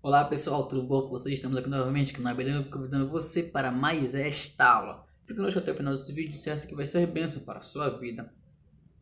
Olá pessoal, tudo bom com vocês? Estamos aqui novamente aqui na Beleza, convidando você para mais esta aula. Fique conosco até o final desse vídeo, certo que vai ser bênção para a sua vida.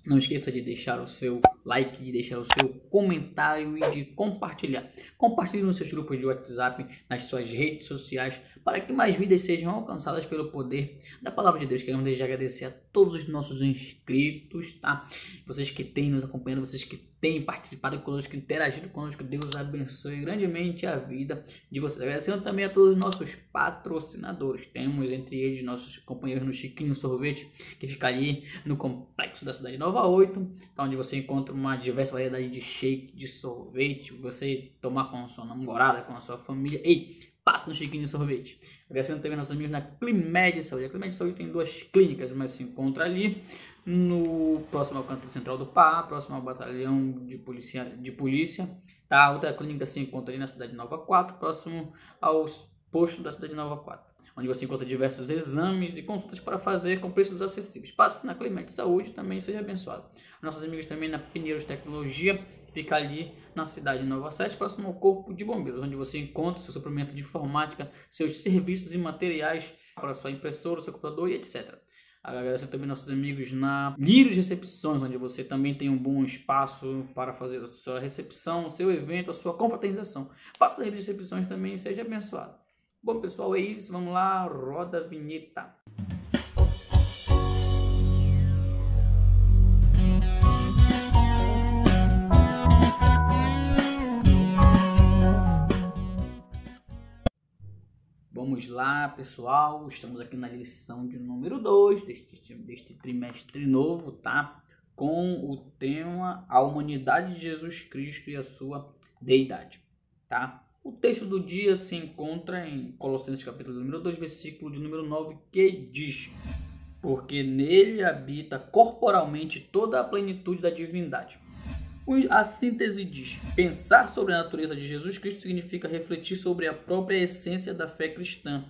Não esqueça de deixar o seu like, de deixar o seu comentário e de compartilhar. Compartilhe nos seus grupos de WhatsApp, nas suas redes sociais, para que mais vidas sejam alcançadas pelo poder da Palavra de Deus. Queremos desde agradecer a todos os nossos inscritos, tá? Vocês que têm nos acompanhado, vocês que têm participado conosco, interagido conosco. Deus abençoe grandemente a vida de vocês. Agradecendo também a todos os nossos patrocinadores. Temos entre eles nossos companheiros no Chiquinho Sorvete, que fica ali no complexo da cidade Nova 8, tá, onde você encontra uma diversa variedade de shake, de sorvete, você tomar com a sua namorada, com a sua família. Ei, passa no Chiquinho Sorvete. Agradecendo também nossos amigos na Climed Saúde. A Climed Saúde tem duas clínicas, mas se encontra ali no próximo ao canto central do Pará, próximo ao batalhão de polícia, tá? A outra clínica se encontra ali na cidade Nova 4, próximo aos postos da cidade Nova 4, onde você encontra diversos exames e consultas para fazer com preços acessíveis. Passe na Climed Saúde, também seja abençoado. Nossos amigos também na Pinheiros Tecnologia, fica ali na cidade de Nova 7, próximo ao Corpo de Bombeiros, onde você encontra seu suplemento de informática, seus serviços e materiais para sua impressora, seu computador e etc. Agradeço também nossos amigos na Lírios Recepções, onde você também tem um bom espaço para fazer a sua recepção, o seu evento, a sua confraternização. Faça na Lírios Recepções também e seja abençoado. Bom pessoal, é isso, vamos lá, roda a vinheta. Vamos lá pessoal, estamos aqui na lição de número 2 deste trimestre novo, tá? Com o tema A Humanidade de Jesus Cristo e a sua Deidade, tá? O texto do dia se encontra em Colossenses capítulo número 2, versículo de número 9, que diz: porque nele habita corporalmente toda a plenitude da divindade. A síntese diz: pensar sobre a natureza de Jesus Cristo significa refletir sobre a própria essência da fé cristã,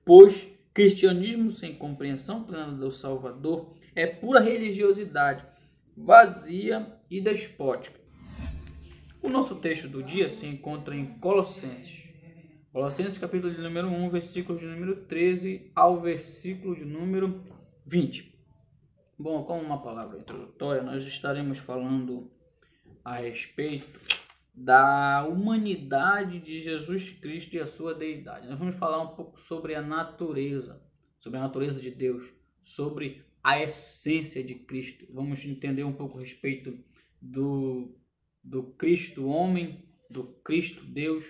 pois cristianismo sem compreensão plena do Salvador é pura religiosidade, vazia e despótica. O nosso texto do dia se encontra em Colossenses capítulo de número 1, versículo de número 13 ao versículo de número 20. Bom, como uma palavra introdutória, nós estaremos falando a respeito da humanidade de Jesus Cristo e a sua deidade. Nós vamos falar um pouco sobre a natureza de Deus, sobre a essência de Cristo. Vamos entender um pouco a respeito do Cristo homem, do Cristo Deus,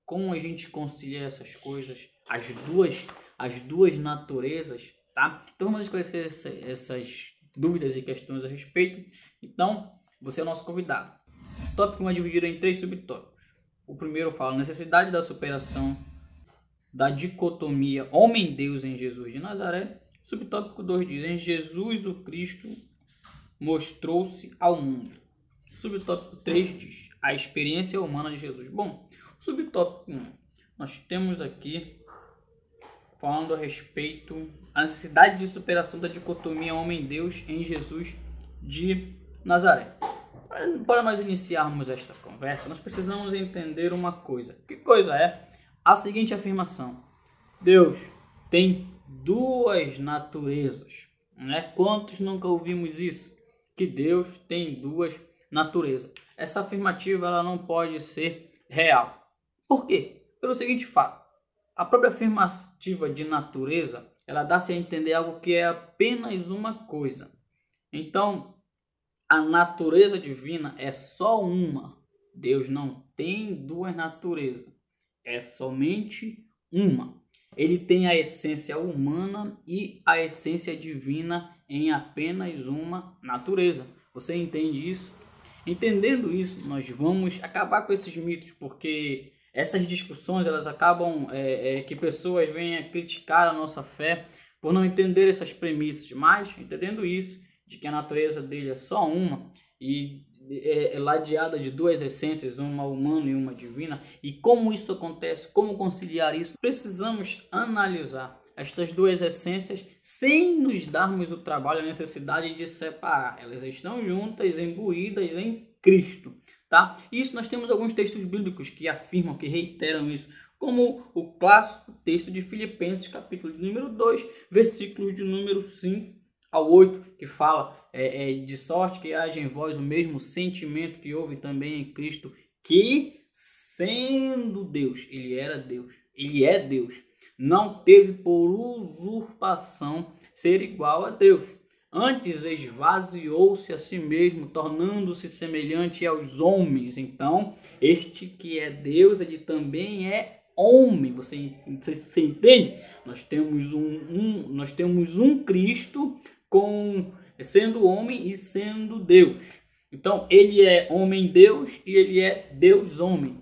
como a gente concilia essas coisas, as duas naturezas, tá? Então vamos esclarecer essas dúvidas e questões a respeito. Então, você é o nosso convidado. O tópico é dividido em 3 subtópicos. O primeiro fala a necessidade da superação da dicotomia homem-deus em Jesus de Nazaré. O subtópico 2 diz: em Jesus o Cristo mostrou-se ao mundo. O subtópico 3 diz: a experiência humana de Jesus. Bom, subtópico 1, nós temos aqui falando a respeito da necessidade de superação da dicotomia homem-deus em Jesus de Nazaré. Para nós iniciarmos esta conversa, nós precisamos entender uma coisa. Que coisa é? A seguinte afirmação: Deus tem duas naturezas. Né? Quantos nunca ouvimos isso? Que Deus tem duas naturezas. Essa afirmativa ela não pode ser real. Por quê? Pelo seguinte fato: a própria afirmativa de natureza ela dá-se a entender algo que é apenas uma coisa. Então, a natureza divina é só uma. Deus não tem duas naturezas. É somente uma. Ele tem a essência humana e a essência divina em apenas uma natureza. Você entende isso? Entendendo isso, nós vamos acabar com esses mitos, porque essas discussões elas acabam que pessoas venham criticar a nossa fé por não entender essas premissas. Mas, entendendo isso, de que a natureza dele é só uma e é ladeada de duas essências, uma humana e uma divina, e como isso acontece, como conciliar isso, precisamos analisar estas duas essências sem nos darmos o trabalho, a necessidade de separar. Elas estão juntas, imbuídas em Cristo. tá? Isso nós temos alguns textos bíblicos que afirmam, que reiteram isso, como o clássico texto de Filipenses, capítulo de número 2, versículos de número 5 ao 8, que fala de sorte que haja em vós o mesmo sentimento que houve também em Cristo, que sendo Deus, ele era Deus, ele é Deus, não teve por usurpação ser igual a Deus. Antes esvaziou-se a si mesmo, tornando-se semelhante aos homens. Então, este que é Deus, ele também é homem. Você entende? Nós temos um Cristo sendo homem e sendo Deus. Então, ele é homem-Deus e ele é Deus-homem.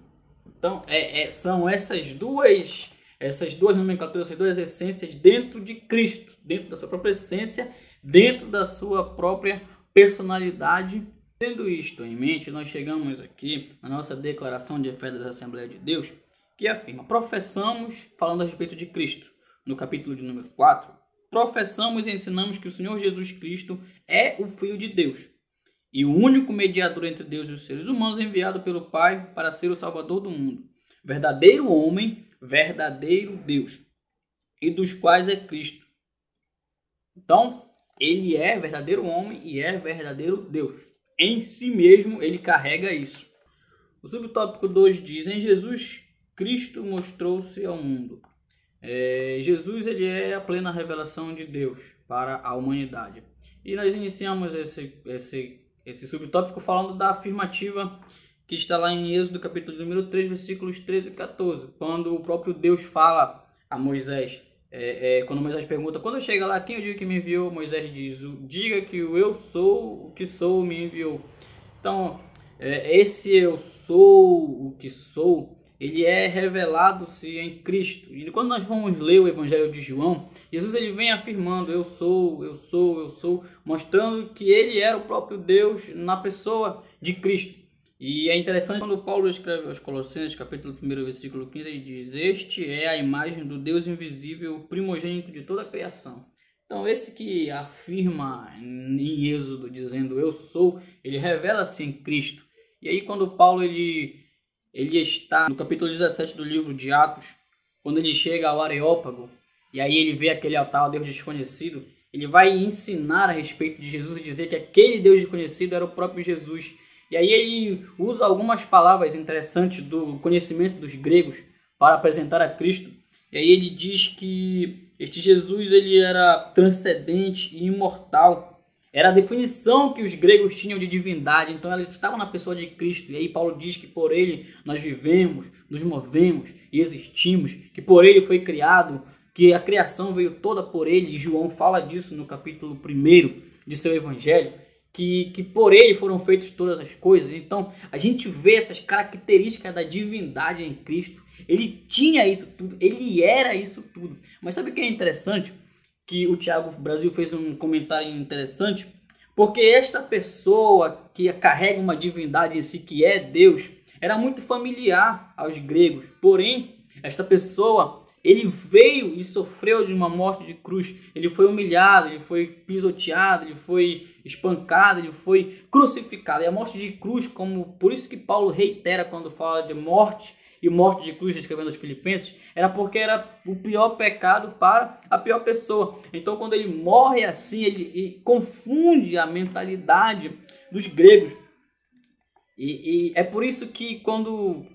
Então, são essas duas nomenclaturas, essas duas essências dentro de Cristo, dentro da sua própria essência, dentro da sua própria personalidade. Tendo isto em mente, nós chegamos aqui na nossa declaração de fé da Assembleia de Deus, que afirma: professamos, falando a respeito de Cristo, no capítulo de número 4, professamos e ensinamos que o Senhor Jesus Cristo é o Filho de Deus e o único mediador entre Deus e os seres humanos, enviado pelo Pai para ser o Salvador do mundo, verdadeiro homem, verdadeiro Deus, e dos quais é Cristo. Então, ele é verdadeiro homem e é verdadeiro Deus. Em si mesmo, ele carrega isso. O subtópico 2 diz: em Jesus Cristo mostrou-se ao mundo. Jesus, ele é a plena revelação de Deus para a humanidade. E nós iniciamos esse subtópico falando da afirmativa que está lá em Êxodo, capítulo número 3, versículos 13 e 14, quando o próprio Deus fala a Moisés, quando Moisés pergunta: quando chega lá, quem eu digo que me enviou? Moisés diz: diga que o eu sou o que sou me enviou. Então, esse eu sou o que sou, ele é revelado-se em Cristo. E quando nós vamos ler o Evangelho de João, Jesus ele vem afirmando: eu sou, mostrando que ele era o próprio Deus na pessoa de Cristo. E é interessante quando Paulo escreve aos Colossenses, capítulo 1, versículo 15, ele diz: este é a imagem do Deus invisível, primogênito de toda a criação. Então, esse que afirma em Êxodo, dizendo eu sou, ele revela-se em Cristo. E aí, quando Paulo ele está no capítulo 17 do livro de Atos, quando ele chega ao Areópago, e aí ele vê aquele altar ao Deus desconhecido, ele vai ensinar a respeito de Jesus e dizer que aquele Deus desconhecido era o próprio Jesus. E aí ele usa algumas palavras interessantes do conhecimento dos gregos para apresentar a Cristo. E aí ele diz que este Jesus ele era transcendente e imortal. Era a definição que os gregos tinham de divindade. Então eles estavam na pessoa de Cristo. E aí Paulo diz que por ele nós vivemos, nos movemos e existimos. Que por ele foi criado, que a criação veio toda por ele. E João fala disso no capítulo 1 de seu evangelho. Que por ele foram feitas todas as coisas. Então a gente vê essas características da divindade em Cristo. Ele tinha isso tudo, ele era isso tudo. Mas sabe o que é interessante? Que o Thiago Brasil fez um comentário interessante, porque esta pessoa que carrega uma divindade em si, que é Deus, era muito familiar aos gregos. Porém, esta pessoa, ele veio e sofreu de uma morte de cruz. Ele foi humilhado, ele foi pisoteado, ele foi espancado, ele foi crucificado. E a morte de cruz, por isso que Paulo reitera quando fala de morte e morte de cruz, escrevendo aos Filipenses, era porque era o pior pecado para a pior pessoa. Então, quando ele morre assim, ele confunde a mentalidade dos gregos. E é por isso que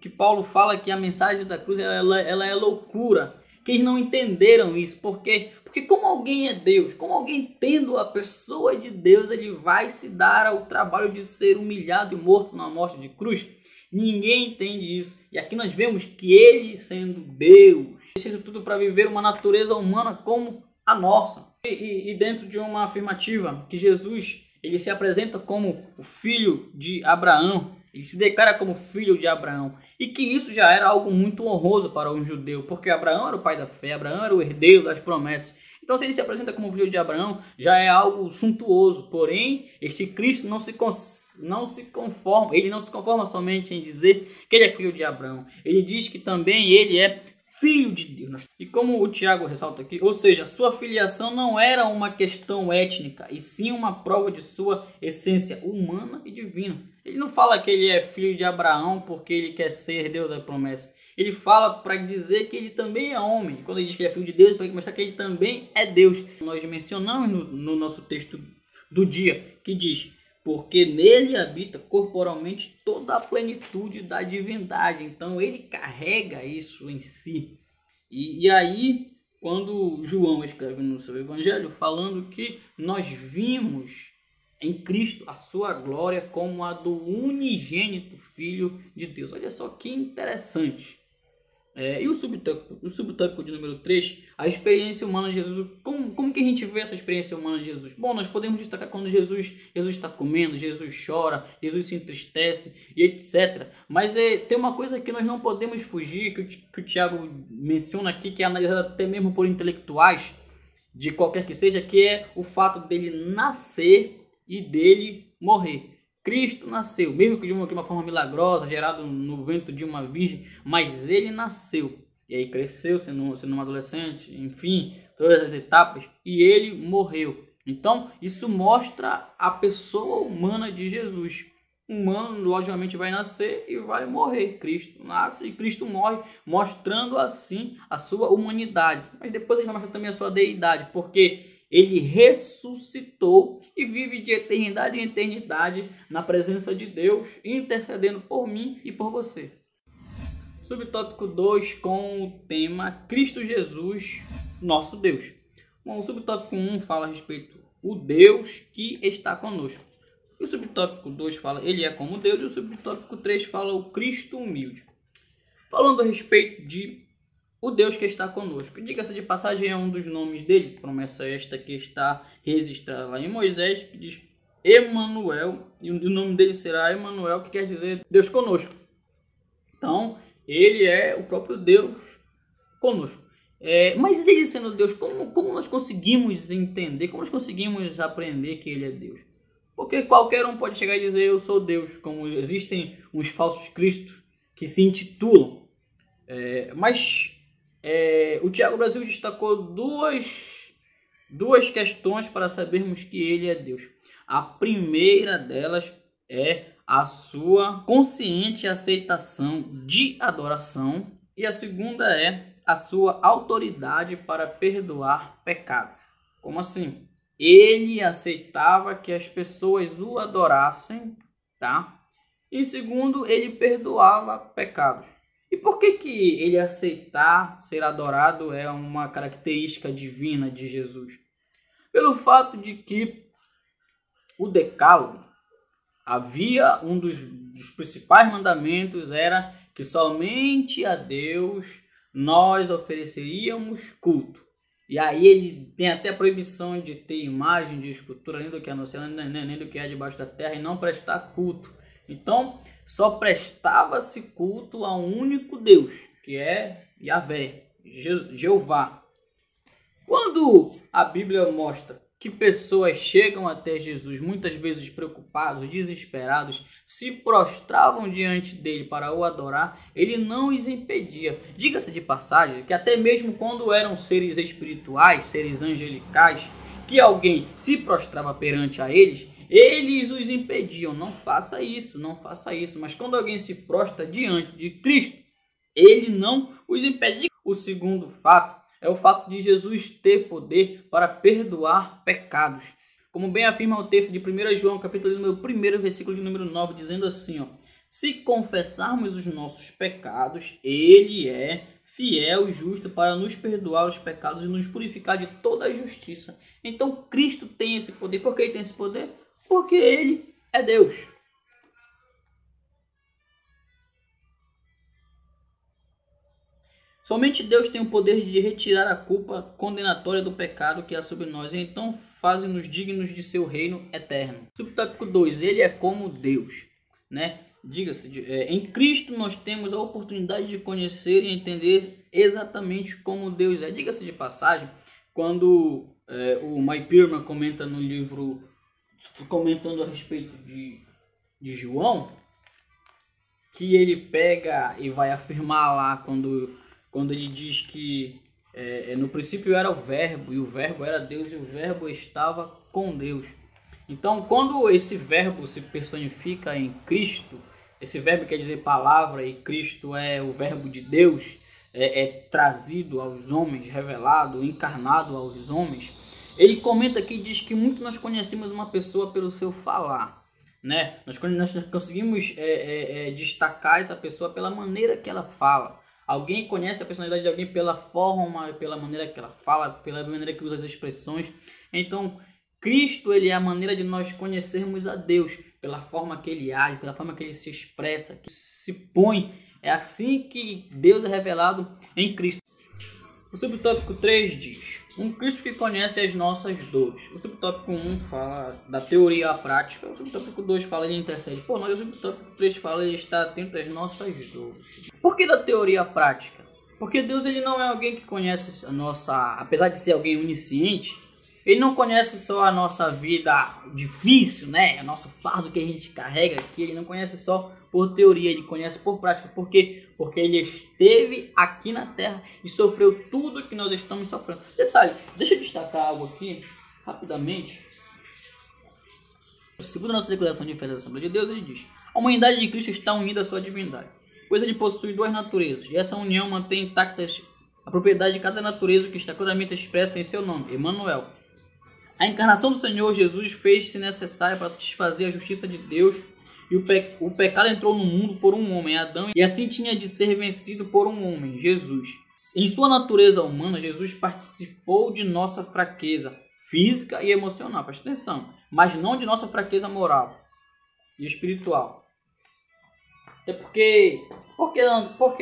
que Paulo fala que a mensagem da cruz ela é loucura, que eles não entenderam isso. Porque como alguém é Deus, como alguém tendo a pessoa de Deus, ele vai se dar ao trabalho de ser humilhado e morto na morte de cruz? Ninguém entende isso. E aqui nós vemos que ele, sendo Deus, fez isso tudo para viver uma natureza humana como a nossa. E dentro de uma afirmativa que Jesus ele se apresenta como o filho de Abraão, ele se declara como filho de Abraão, e que isso já era algo muito honroso para um judeu, porque Abraão era o pai da fé, Abraão era o herdeiro das promessas. Então, se ele se apresenta como filho de Abraão, já é algo suntuoso. Porém, este Cristo não se conforma, ele não se conforma somente em dizer que ele é filho de Abraão. Ele diz que também ele é filho de Deus. E como o Tiago ressalta aqui, ou seja, sua filiação não era uma questão étnica, e sim uma prova de sua essência humana e divina. Ele não fala que ele é filho de Abraão porque ele quer ser herdeiro da promessa. Ele fala para dizer que ele também é homem. Quando ele diz que ele é filho de Deus, para mostrar que ele também é Deus. Nós mencionamos no nosso texto do dia, que diz: porque nele habita corporalmente toda a plenitude da divindade. Então ele carrega isso em si. E aí, quando João escreve no seu evangelho, falando que nós vimos em Cristo a sua glória como a do unigênito Filho de Deus. Olha só que interessante. E o subtópico de número 3, a experiência humana de Jesus. Como que a gente vê essa experiência humana de Jesus? Bom, nós podemos destacar quando Jesus está comendo, Jesus chora, Jesus se entristece e etc. Mas tem uma coisa que nós não podemos fugir, que o Tiago menciona aqui, que é analisado até mesmo por intelectuais, de qualquer que seja, que é o fato dele nascer e dele morrer. Cristo nasceu, mesmo que de uma forma milagrosa, gerado no ventre de uma virgem, mas ele nasceu. E aí cresceu, sendo um adolescente, enfim, todas as etapas, e ele morreu. Então, isso mostra a pessoa humana de Jesus. O humano, logicamente, vai nascer e vai morrer. Cristo nasce e Cristo morre, mostrando assim a sua humanidade. Mas depois ele vai mostrar também a sua deidade, porque ele ressuscitou e vive de eternidade em eternidade na presença de Deus, intercedendo por mim e por você. Subtópico 2, com o tema Cristo Jesus, nosso Deus. Bom, o subtópico 1 fala a respeito do Deus que está conosco. O subtópico 2 fala ele é como Deus, e o subtópico 3 fala o Cristo humilde. Falando a respeito de o Deus que está conosco. Diga-se de passagem, é um dos nomes dele, promessa esta que está registrada lá em Moisés, que diz Emanuel, e o nome dele será Emanuel, que quer dizer Deus conosco. Então, ele é o próprio Deus conosco. Mas ele sendo Deus, como nós conseguimos entender, como nós conseguimos aprender que ele é Deus? Porque qualquer um pode chegar e dizer eu sou Deus, como existem uns falsos cristos que se intitulam. Mas o Tiago Brasil destacou duas questões para sabermos que ele é Deus. A primeira delas é a sua consciente aceitação de adoração, e a segunda é a sua autoridade para perdoar pecados. Como assim? Ele aceitava que as pessoas o adorassem, tá? E segundo, ele perdoava pecados. E por que ele aceitar ser adorado é uma característica divina de Jesus? Pelo fato de que o Decálogo havia um dos principais mandamentos era que somente a Deus nós ofereceríamos culto. E aí ele tem até a proibição de ter imagem de escultura, nem do que é no céu, nem do que é debaixo da terra, e não prestar culto. Então, só prestava-se culto a um único Deus, que é Yahvé, Jeová. Quando a Bíblia mostra que pessoas chegam até Jesus, muitas vezes preocupados, desesperados, se prostravam diante dele para o adorar, ele não os impedia. Diga-se de passagem que até mesmo quando eram seres espirituais, seres angelicais, que alguém se prostrava perante a eles, eles os impediam, não faça isso, não faça isso. Mas quando alguém se prostra diante de Cristo, ele não os impede. O segundo fato é o fato de Jesus ter poder para perdoar pecados. Como bem afirma o texto de 1 João, capítulo 1, versículo de número 9, dizendo assim, se confessarmos os nossos pecados, ele é fiel e justo para nos perdoar os pecados e nos purificar de toda a justiça. Então Cristo tem esse poder. Por que ele tem esse poder? Porque ele é Deus. Somente Deus tem o poder de retirar a culpa condenatória do pecado que há sobre nós, e então fazem-nos dignos de seu reino eterno. Subtópico 2. Ele é como Deus, né? Diga-se, em Cristo nós temos a oportunidade de conhecer e entender exatamente como Deus é. Diga-se de passagem, quando o Mike Pierman comenta no livro, comentando a respeito de João, que ele pega e vai afirmar lá quando quando ele diz que no princípio era o verbo, e o verbo era Deus, e o verbo estava com Deus. Então, quando esse verbo se personifica em Cristo, esse verbo quer dizer palavra, e Cristo é o verbo de Deus, é trazido aos homens, revelado, encarnado aos homens. Ele comenta aqui e diz que muito nós conhecemos uma pessoa pelo seu falar, né? Nós conseguimos destacar essa pessoa pela maneira que ela fala. Alguém conhece a personalidade de alguém pela forma, pela maneira que ela fala, pela maneira que usa as expressões. Então, Cristo, ele é a maneira de nós conhecermos a Deus, pela forma que ele age, pela forma que ele se expressa, que se põe. É assim que Deus é revelado em Cristo. O subtópico 3 diz: um Cristo que conhece as nossas dores. O subtópico 1 fala da teoria à prática. O subtópico 2 fala de intercede por nós. O subtópico 3 fala de estar atento às nossas dores. Por que da teoria à prática? Porque Deus, ele não é alguém que conhece a nossa... Apesar de ser alguém onisciente, ele não conhece só a nossa vida difícil, né? O nosso fardo que a gente carrega aqui. Ele não conhece só por teoria, ele conhece por prática. Por quê? Porque ele esteve aqui na Terra e sofreu tudo que nós estamos sofrendo. Detalhe, deixa eu destacar algo aqui, rapidamente. Segundo a nossa declaração de fé da Assembleia de Deus, ele diz: a humanidade de Cristo está unida à sua divindade, pois ele possui duas naturezas, e essa união mantém intactas a propriedade de cada natureza que está claramente expressa em seu nome, Emmanuel. A encarnação do Senhor Jesus fez-se necessária para satisfazer a justiça de Deus, e o pecado entrou no mundo por um homem, Adão, e assim tinha de ser vencido por um homem, Jesus. Em sua natureza humana, Jesus participou de nossa fraqueza física e emocional, presta atenção, mas não de nossa fraqueza moral e espiritual. É por que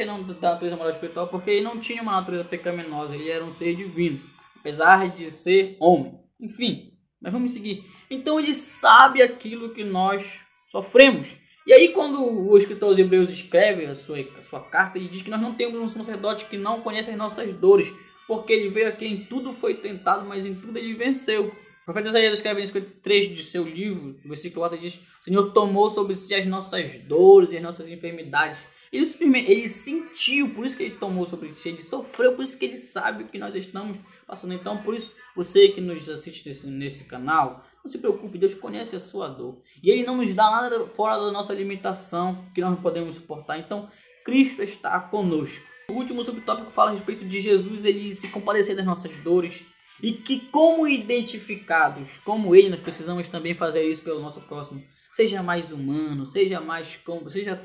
não da natureza moral e espiritual? Porque ele não tinha uma natureza pecaminosa, ele era um ser divino, apesar de ser homem. Enfim, mas vamos seguir. Então ele sabe aquilo que nós sofremos. E aí quando o escritor aos Hebreus escreve a sua carta, ele diz que nós não temos um sacerdote que não conhece as nossas dores, porque ele veio aqui, em tudo foi tentado, mas em tudo ele venceu. O profeta Isaías escreve em 53 de seu livro, no versículo 4, diz: o Senhor tomou sobre si as nossas dores e as nossas enfermidades. Ele sentiu, por isso que ele tomou sobre si, ele sofreu, por isso que ele sabe o que nós estamos passando. Então, por isso, você que nos assiste nesse canal, não se preocupe, Deus conhece a sua dor. E ele não nos dá nada fora da nossa limitação que nós não podemos suportar. Então, Cristo está conosco. O último subtópico fala a respeito de Jesus, ele se compadecer das nossas dores. E que, como identificados como ele, nós precisamos também fazer isso pelo nosso próximo. Seja mais humano, seja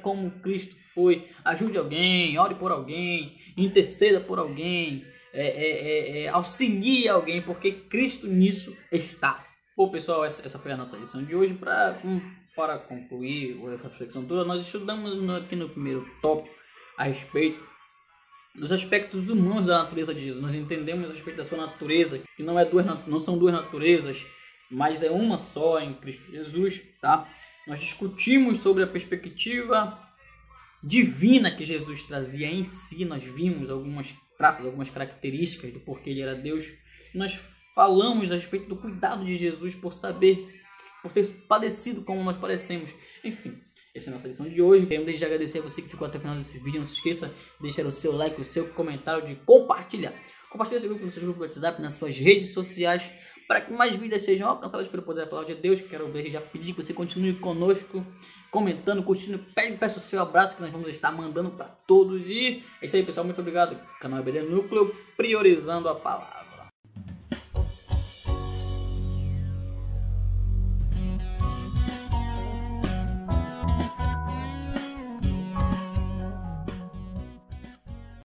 como Cristo foi. Ajude alguém, ore por alguém, interceda por alguém, auxilie alguém, porque Cristo nisso está. Bom, pessoal, essa foi a nossa lição de hoje. Para concluir a reflexão toda, nós estudamos aqui no primeiro tópico a respeito dos aspectos humanos da natureza de Jesus. Nós entendemos a respeito da sua natureza, que não são duas naturezas, mas é uma só em Cristo Jesus, tá? Nós discutimos sobre a perspectiva divina que Jesus trazia em si. Nós vimos algumas traços, algumas características do porquê ele era Deus. Nós falamos a respeito do cuidado de Jesus por ter padecido como nós parecemos. Enfim, essa é a nossa lição de hoje. Quero desde agradecer a você que ficou até o final desse vídeo. Não se esqueça de deixar o seu like, o seu comentário, de compartilhar. Compartilhe esse vídeo no seu grupo do WhatsApp, nas suas redes sociais, para que mais vidas sejam alcançadas pelo poder da palavra de Deus. Quero já pedir que você continue conosco, comentando, curtindo. Peça o seu abraço que nós vamos estar mandando para todos. E é isso aí, pessoal. Muito obrigado. Canal EBD Núcleo, priorizando a palavra.